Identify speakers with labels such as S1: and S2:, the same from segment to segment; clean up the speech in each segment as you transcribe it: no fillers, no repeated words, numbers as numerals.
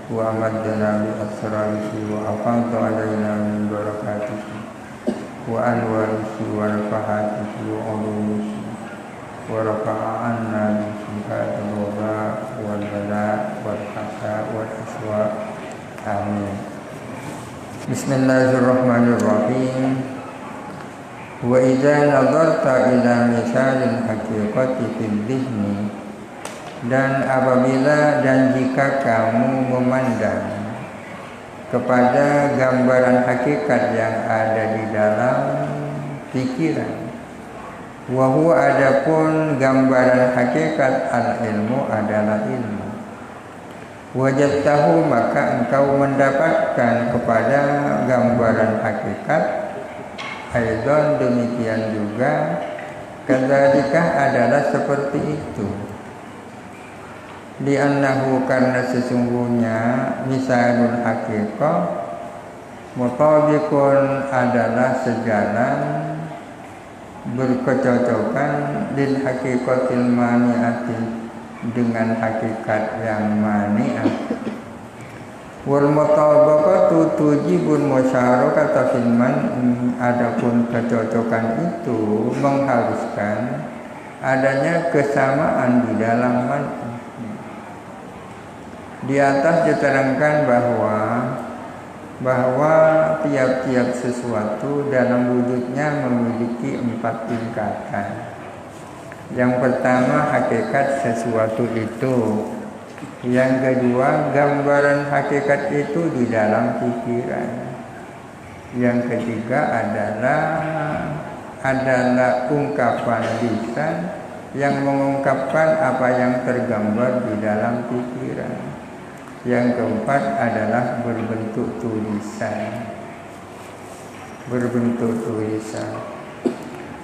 S1: وأمدنا بأسراره وأفاض علينا من بركاته وأنواره ونفحاته وعلومه ورفع عنا بجهاد الوباء والبلاء والحساء والأسواء آمين. بسم الله الرحمن الرحيم. وإذا نظرت إلى مثال الحقيقة في الذهن, dan apabila dan jika kamu memandang kepada gambaran hakikat yang ada di dalam pikiran, wa huwa adapun gambaran hakikat al-ilmu adalah ilmu, wajadtahu maka engkau mendapatkan kepada gambaran hakikat aidon demikian juga kadzalika adalah seperti itu. Li'annahu karena sesungguhnya misalul haqiqah mutabiqun adalah sejalan berkecocokan lil haqiqatil mani'ati dengan hakikat yang mani'ah. Wal mutabaqatu tujibul musyarakata fil man, adapun kecocokan itu mengharuskan adanya kesamaan di dalam man. Di atas diterangkan bahwa tiap-tiap sesuatu dalam wujudnya memiliki 4 tingkatan. Yang pertama hakikat sesuatu itu. Yang kedua gambaran hakikat itu di dalam pikiran. Yang ketiga adalah ungkapan lisan yang mengungkapkan apa yang tergambar di dalam pikiran. Yang keempat adalah berbentuk tulisan.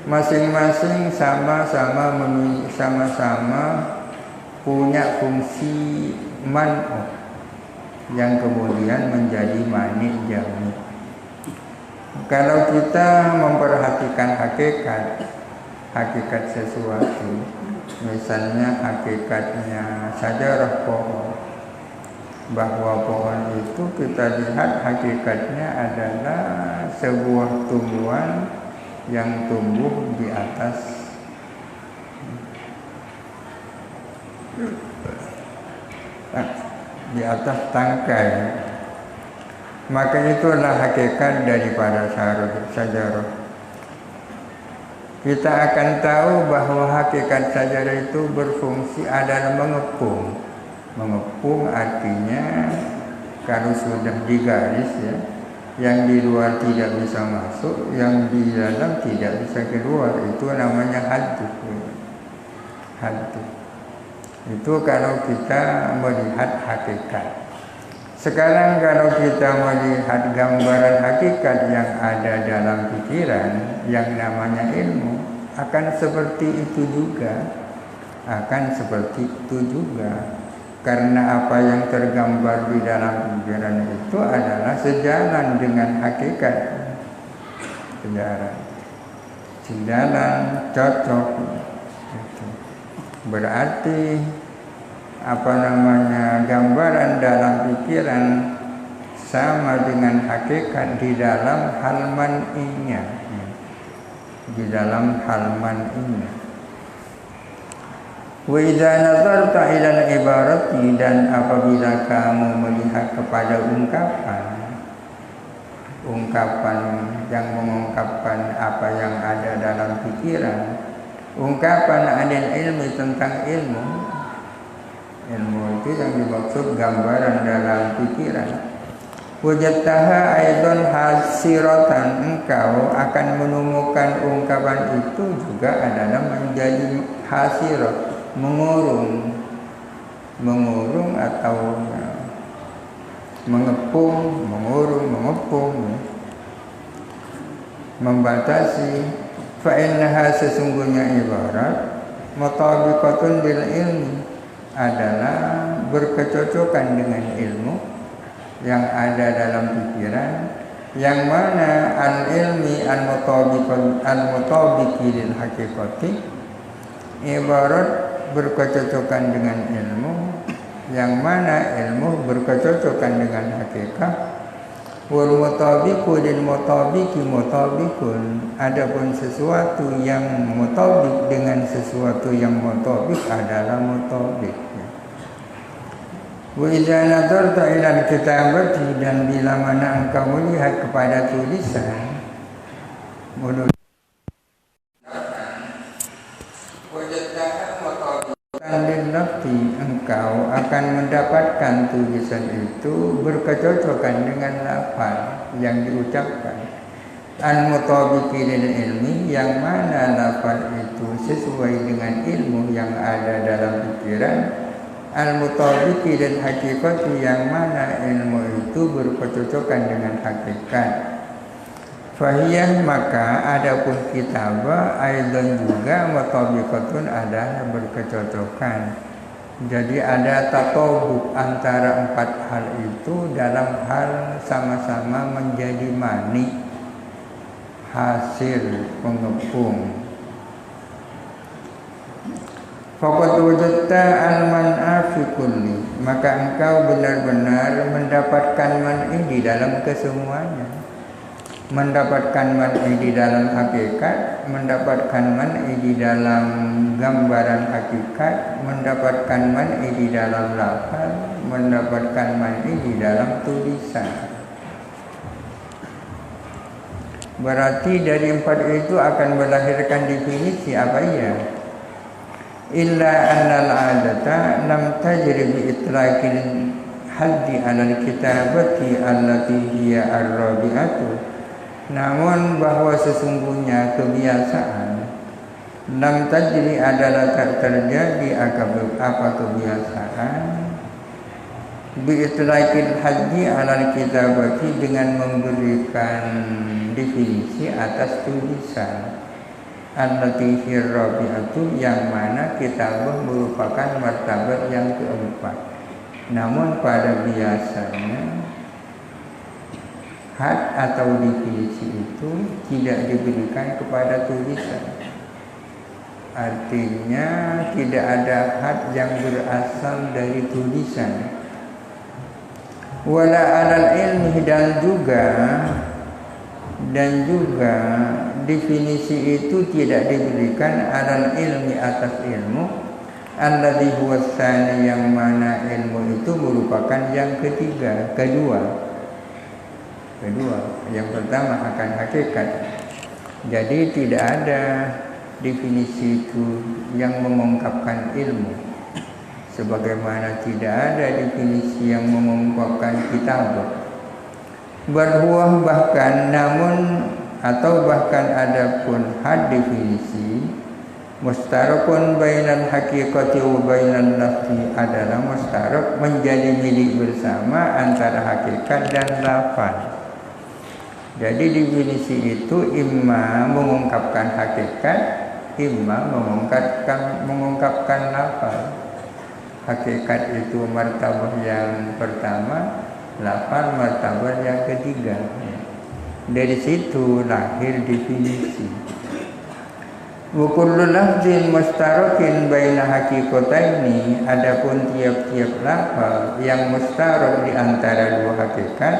S1: Masing-masing sama-sama punya fungsi man'u yang kemudian menjadi mani jami. Kalau kita memperhatikan hakikat sesuatu, misalnya hakikatnya sajarah pohon, bahwa pohon itu kita lihat hakikatnya adalah sebuah tumbuhan yang tumbuh di atas tangkai. Maka itulah hakikat daripada sajarah. Kita akan tahu bahwa hakikat sajarah itu berfungsi adalah mengepung. Mengepung artinya kalau sudah digaris ya, yang di luar tidak bisa masuk, yang di dalam tidak bisa keluar, itu namanya haddu. Itu kalau kita melihat hakikat. Sekarang kalau kita melihat gambaran hakikat yang ada dalam pikiran, yang namanya ilmu, akan seperti itu juga. Karena apa yang tergambar di dalam pikiran itu adalah sejalan dengan hakikat. Sejalan, cocok. Berarti gambaran dalam pikiran sama dengan hakikat di dalam hal man'inya. Wa idza nazarta ila al-ibarati, dan apabila kamu melihat kepada ungkapan yang mengungkapkan apa yang ada dalam pikiran, ungkapan anil ilmi tentang ilmu itu yang dimaksud gambaran dalam pikiran. Wajadtaha aidan hasiratan, engkau akan menemukan ungkapan itu juga adalah menjadi hasirat, mengurung atau mengepung, membatasi. Fa innaha, sesungguhnya ibarat mutabiqatun bil ilmi, adalah berkecocokan dengan ilmu yang ada dalam pikiran, yang mana al-ilmi al-mutabiqi lil haqiqati, ibarat berkecocokan dengan ilmu yang mana ilmu berkecocokan dengan hakikat. Wal mutabiqu lil mutabiqi mutabiqun, adapun sesuatu yang mutabiq dengan sesuatu yang mutabiq adalah mutabiq. Wa idza nadarta ila al-kitabati, dan bila mana engkau melihat kepada tulisan lafzi, engkau akan mendapatkan tulisan itu berkecocokan dengan lafaz yang diucapkan. Al-mutabiqi lil ilmi, yang mana lafaz itu sesuai dengan ilmu yang ada dalam pikiran. Al-mutabiqi lil haqiqati, yang mana ilmu itu berkecocokan dengan hakikat. Fahiyah, maka adapun kitabah aidan juga mutabiqatun, adalah berkecocokan. Jadi ada tatobuk antara empat hal itu dalam hal sama-sama menjadi mani, hasil pengepung. Faqad wajadta al-man'a fi kulli, maka engkau benar-benar mendapatkan man'i di dalam kesemuanya. Mendapatkan man'i di dalam hakikat, mendapatkan man'i di dalam gambaran hakikat, mendapatkan man'i di dalam lafaz, mendapatkan man'i di dalam tulisan. Berarti dari empat itu akan melahirkan definisi apa ya? Illa annal adata lam tajri bi itlaqil haddi 'ala al-kitabati allati hiya ar-rabi'atu. Namun bahwa sesungguhnya kebiasaan lam tajri adalah tak terjadi apa kebiasaan biitlaqil haddi 'alal kitabati, dengan memberikan definisi atas tulisan. Allati hiya rabi'atu, yang mana kitabah merupakan martabat yang keempat. Namun pada biasanya had atau definisi itu tidak diberikan kepada tulisan. Artinya tidak ada had yang berasal dari tulisan. Wala alal ilmi, dan juga definisi itu tidak diberikan alal ilmi, atas ilmu. Alladhi huwa tsani, yang mana ilmu itu merupakan yang kedua. Yang pertama akan hakikat. Jadi tidak ada definisi itu yang mengungkapkan ilmu, sebagaimana tidak ada definisi yang mengungkapkan kitab. Bahwa bahkan adapun had definisi mustarakun bainal haqiqati wa bainal lafzi, adalah mustarak, menjadi milik bersama antara hakikat dan lafaz. Jadi definisi itu imma mengungkapkan hakikat, imma mengungkapkan lafaz. Hakikat itu martabat yang pertama, lafaz martabat yang ketiga. Dari situ lahir definisi. Wa kullu lafzin mustarakin baina haqiqataini, adapun tiap-tiap lafaz yang mustarak di antara dua hakikat,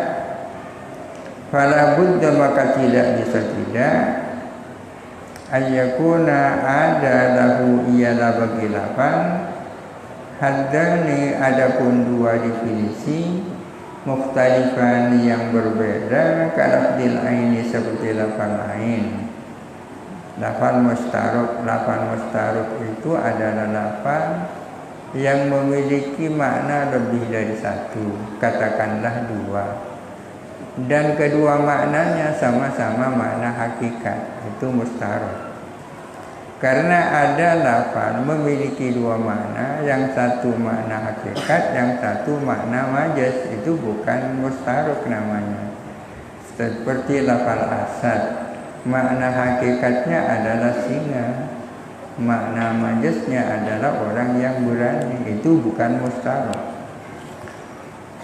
S1: fala budda, maka tidak bisa tidak, ayyakuna ada lahu ialah bagi lafaz haddani, adapun dua definisi, mukhtalifan yang berbeda, kalafdil aini, seperti lafaz ain. Lafaz mustarok itu adalah lafaz yang memiliki makna lebih dari satu, katakanlah dua, dan kedua maknanya sama-sama makna hakikat, itu mustarok. Karena ada lafaz memiliki dua makna, yang satu makna hakikat, yang satu makna majaz, itu bukan mustarok namanya. Seperti lafaz asad, makna hakikatnya adalah singa, makna majaznya adalah orang yang berani, itu bukan mustarok.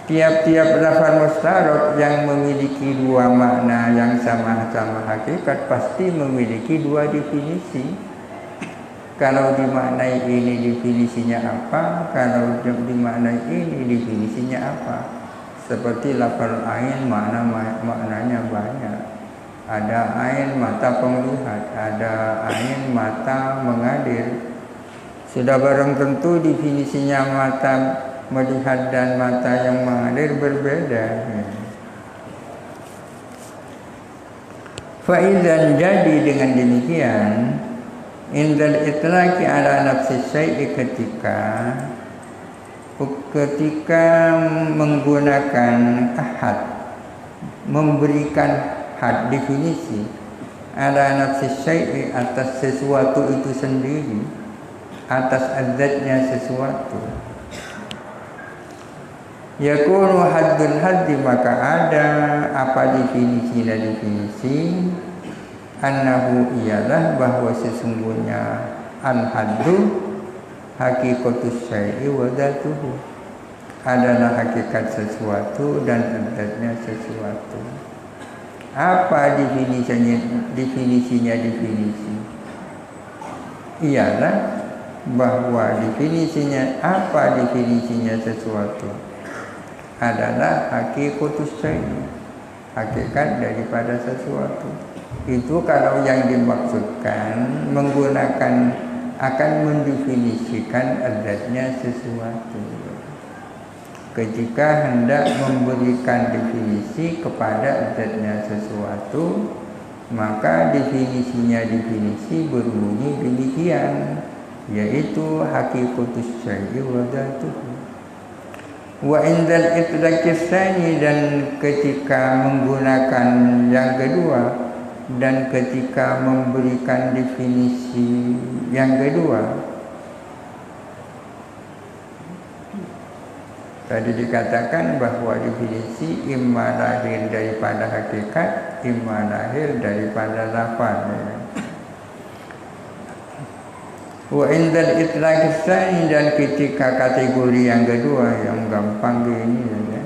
S1: Tiap-tiap lafaz mustarok yang memiliki dua makna yang sama-sama hakikat pasti memiliki dua definisi. Kalau dimaknai ini definisinya apa, kalau dimaknai ini definisinya apa. Seperti lafal ain maknanya banyak. Ada ain mata penglihat, ada ain mata mengalir. Sudah barang tentu definisinya mata melihat dan mata yang mengalir berbeda. Faizan, jadi dengan demikian, indal itlaqi ala nafsi syai'i, ketika menggunakan ahad, memberikan had definisi ala nafsi syai'i, atas sesuatu itu sendiri, atas adzatnya sesuatu, yakunu haddul haddi, maka ada apa definisi dan definisi, annahu ialah bahwa sesungguhnya al-haddu hakikatus syai'i wa dzatuhu, adalah hakikat sesuatu dan adzatnya sesuatu. Apa definisinya definisi? Ialah bahwa definisinya, apa definisinya sesuatu? Adalah hakikatus syai'i, hakikat daripada sesuatu. Itu kalau yang dimaksudkan menggunakan, akan mendefinisikan adzatnya sesuatu. Ketika hendak memberikan definisi kepada adzatnya sesuatu, maka definisinya definisi berbunyi demikian, yaitu hakikatus syai'i wa dzatuhu. Wa indal itlaqis tsani, dan ketika menggunakan yang kedua, dan ketika memberikan definisi yang kedua, tadi dikatakan bahwa definisi imma lahir daripada hakikat, imma lahir daripada lafaz. Wa indal itlaqis tsani, dan ketika kategori yang kedua yang gampang ini ya,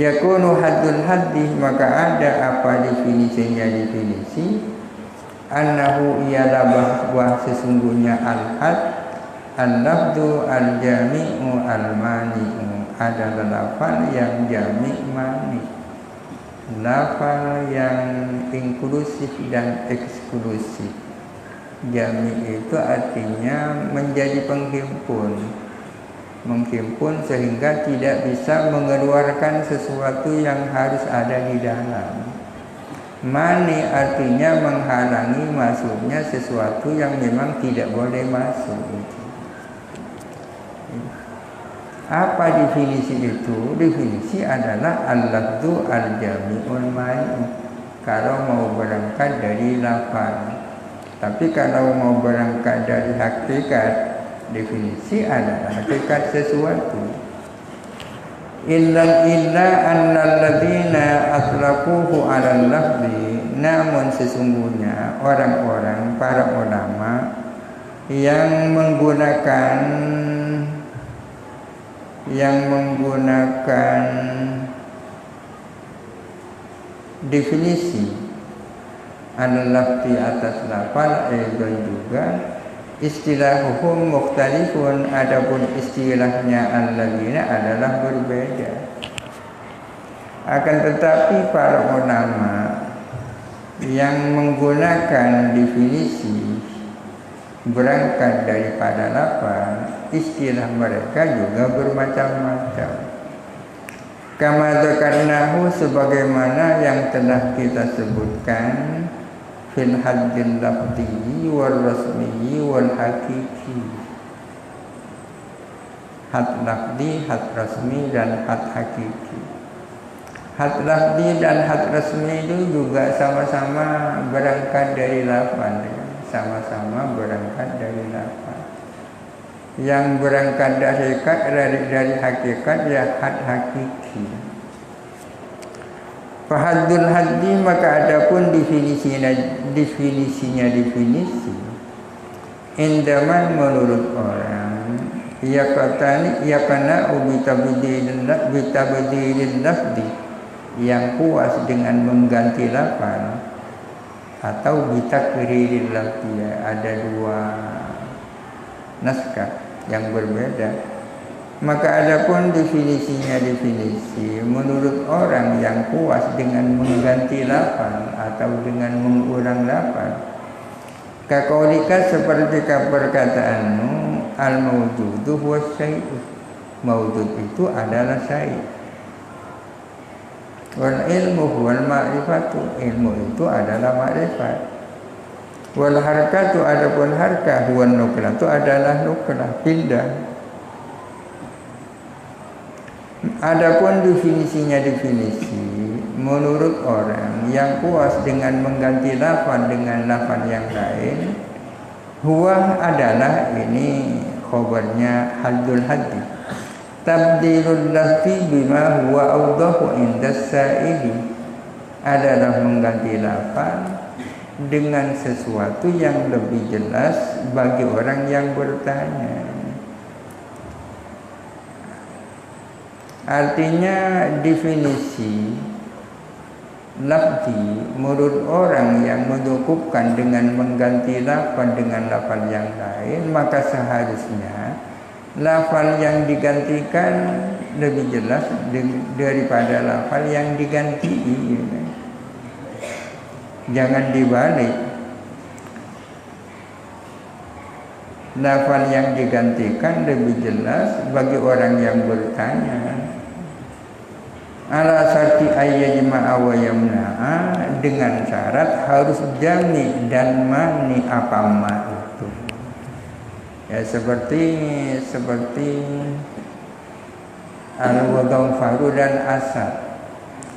S1: yakunu haddul haddi, maka ada apa definisinya definisi, annahu ialah bahwa sesungguhnya al-had, al-lafdu al-jami'u al-mani'u, adalah lafal yang jami' mani, lafal yang inklusif dan eksklusif. Jami' itu artinya menjadi penghimpun, menghimpun sehingga tidak bisa mengeluarkan sesuatu yang harus ada di dalam. Mani artinya menghalangi masuknya sesuatu yang memang tidak boleh masuk. Apa definisi itu? Definisi adalah al-lafzu al-jami'ul mani, kalau mau berangkat dari lafaz. Tapi kalau mau berangkat dari hakikat, definisi adalah hakikat sesuatu. Illa annal ladzina atlaquhu 'alal lafzi, namun sesungguhnya orang-orang para ulama yang menggunakan definisi al-lafzi atas lafal, juga istilahuhum mukhtalifun, adapun istilahnya alladzina adalah berbeda. Akan tetapi para ulama yang menggunakan definisi berangkat daripada lafal, istilah mereka juga bermacam-macam. Kama dzakarnahu, sebagaimana yang telah kita sebutkan, fil haddil lafzi wal rasmi wal hakiki. Had lafzi, had rasmi, dan had hakiki. Had lafzi dan had rasmi itu juga sama-sama berangkat dari lafaz, sama-sama berangkat dari lafaz. Yang berangkat dari hakikat ya had hakiki. Fahaddul haddi, maka adapun definisinya definisi. Indaman, menurut orang, yakana bitabdilil lafzi, yang puas dengan mengganti lafaz, atau bitakriril lafzi. Ada dua naskah yang berbeda. Maka adapun definisinya definisi menurut orang yang puas dengan mengganti lafal atau dengan mengulang lafal. Kaqaulika seperti perkataanmu, al-mawjudu huwa syai'u. Mawjud itu adalah syai'. Wal ilmu huwal ma'rifatu. Ilmu itu adalah ma'rifat. Wal harkatu adapun harkah huwan nuklah itu adalah nuklah, pindah. Adapun definisinya definisi menurut orang yang puas dengan mengganti lafaz dengan lafaz yang lain, huwa adalah ini khabarnya haddul haddi. Tabdilul lafzi bima huwa awdahu inda sa'ili adalah mengganti lafaz dengan sesuatu yang lebih jelas bagi orang yang bertanya. Artinya definisi lafzi menurut orang yang menyukupkan dengan mengganti lafaz dengan lafaz yang lain, maka seharusnya lafaz yang digantikan lebih jelas daripada lafaz yang diganti. Jangan dibalik. Lafaz yang digantikan lebih jelas bagi orang yang bertanya. Ala syarti ayyajma'a wa yamna'a, dengan syarat harus jami dan mani apa ma itu. Ya seperti al-wadhafaru dan asad.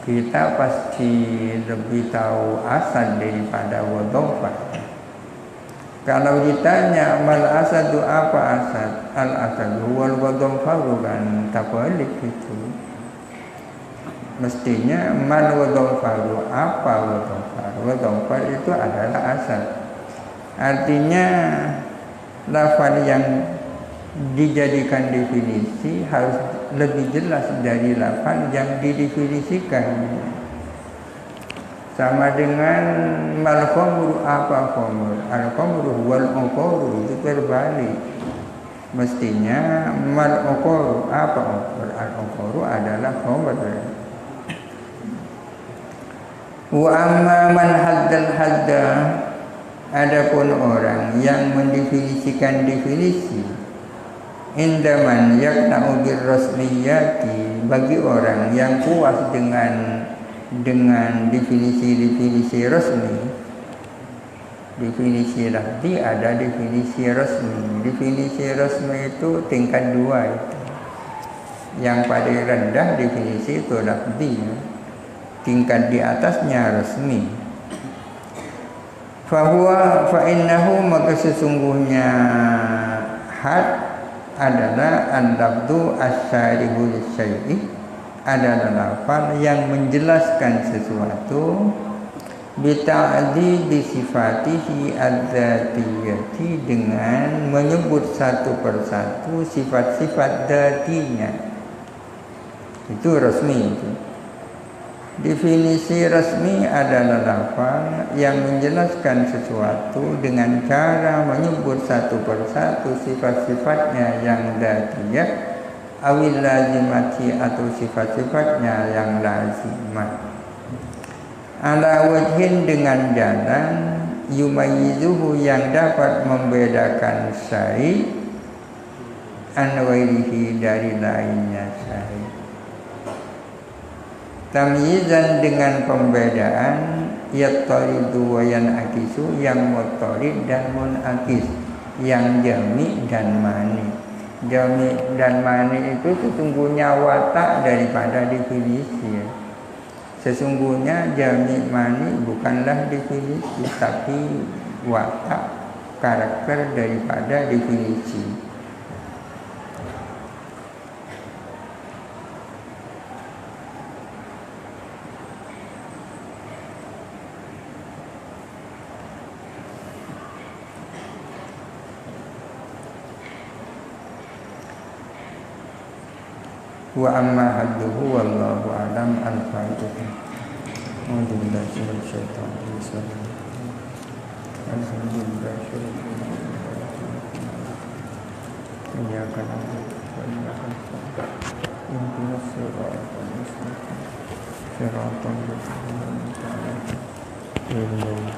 S1: Kita pasti lebih tahu asad daripada wadhafar. Kalau ditanya mal asadu apa asad, al asadu wal wadhafaru kan tabalik itu. Mestinya man wadhafaru apa wadhafar. Wadhafar itu adalah asad. Artinya lafaz yang dijadikan definisi harus lebih jelas dari lafaz yang didefinisikan. Sama dengan mal khamru apa khamr. Al khamru wal uquru itu terbalik. Mestinya mal uquru apa uqur. Al uquru adalah khamr. Wa amma man haddal hadda, adapun orang yang mendefinisikan definisi, indaman yaqna'u birrasmiyati, bagi orang yang puas dengan definisi-definisi resmi. Definisi lafzi ada definisi resmi. Definisi resmi itu tingkat 2 itu. Yang paling rendah definisi itu lafzi. Tingkat di atasnya resmi. Fa'innahu maka sesungguhnya had adalah al-lafdu as-sarihu lis-syai'i, adalah lafaz yang menjelaskan sesuatu bita'didi sifatihi adzatiyati, dengan menyebut satu persatu sifat-sifat dzatinya. Itu resmi itu. Definisi resmi adalah lafaz yang menjelaskan sesuatu dengan cara menyebut satu persatu sifat-sifatnya yang dzatiyah, awil lazimati atau sifat-sifatnya yang lazimah. Ala wajhin dengan jalan yumayyizuhu yang dapat membedakan syai' an ghairihi dari lainnya syai'. Tamyizan dengan pembedaan yattaridu wa yanakisu, yang muttarid dan munakis, yang jami dan mani. Jami dan mani itu sesungguhnya watak daripada definisi. Sesungguhnya jami mani bukanlah definisi, tapi watak, karakter daripada definisi. Wa amma hadduhu wallahu a'lam. Al-Fatihah. Alhamdulillah syaitanir rajim. Alhamdulillah. Iyyaka na'budu wa iyyaka nasta'in. Ihdinas siratal mustaqim. Siratal ladzina an'amta 'alaihim ghairil maghdubi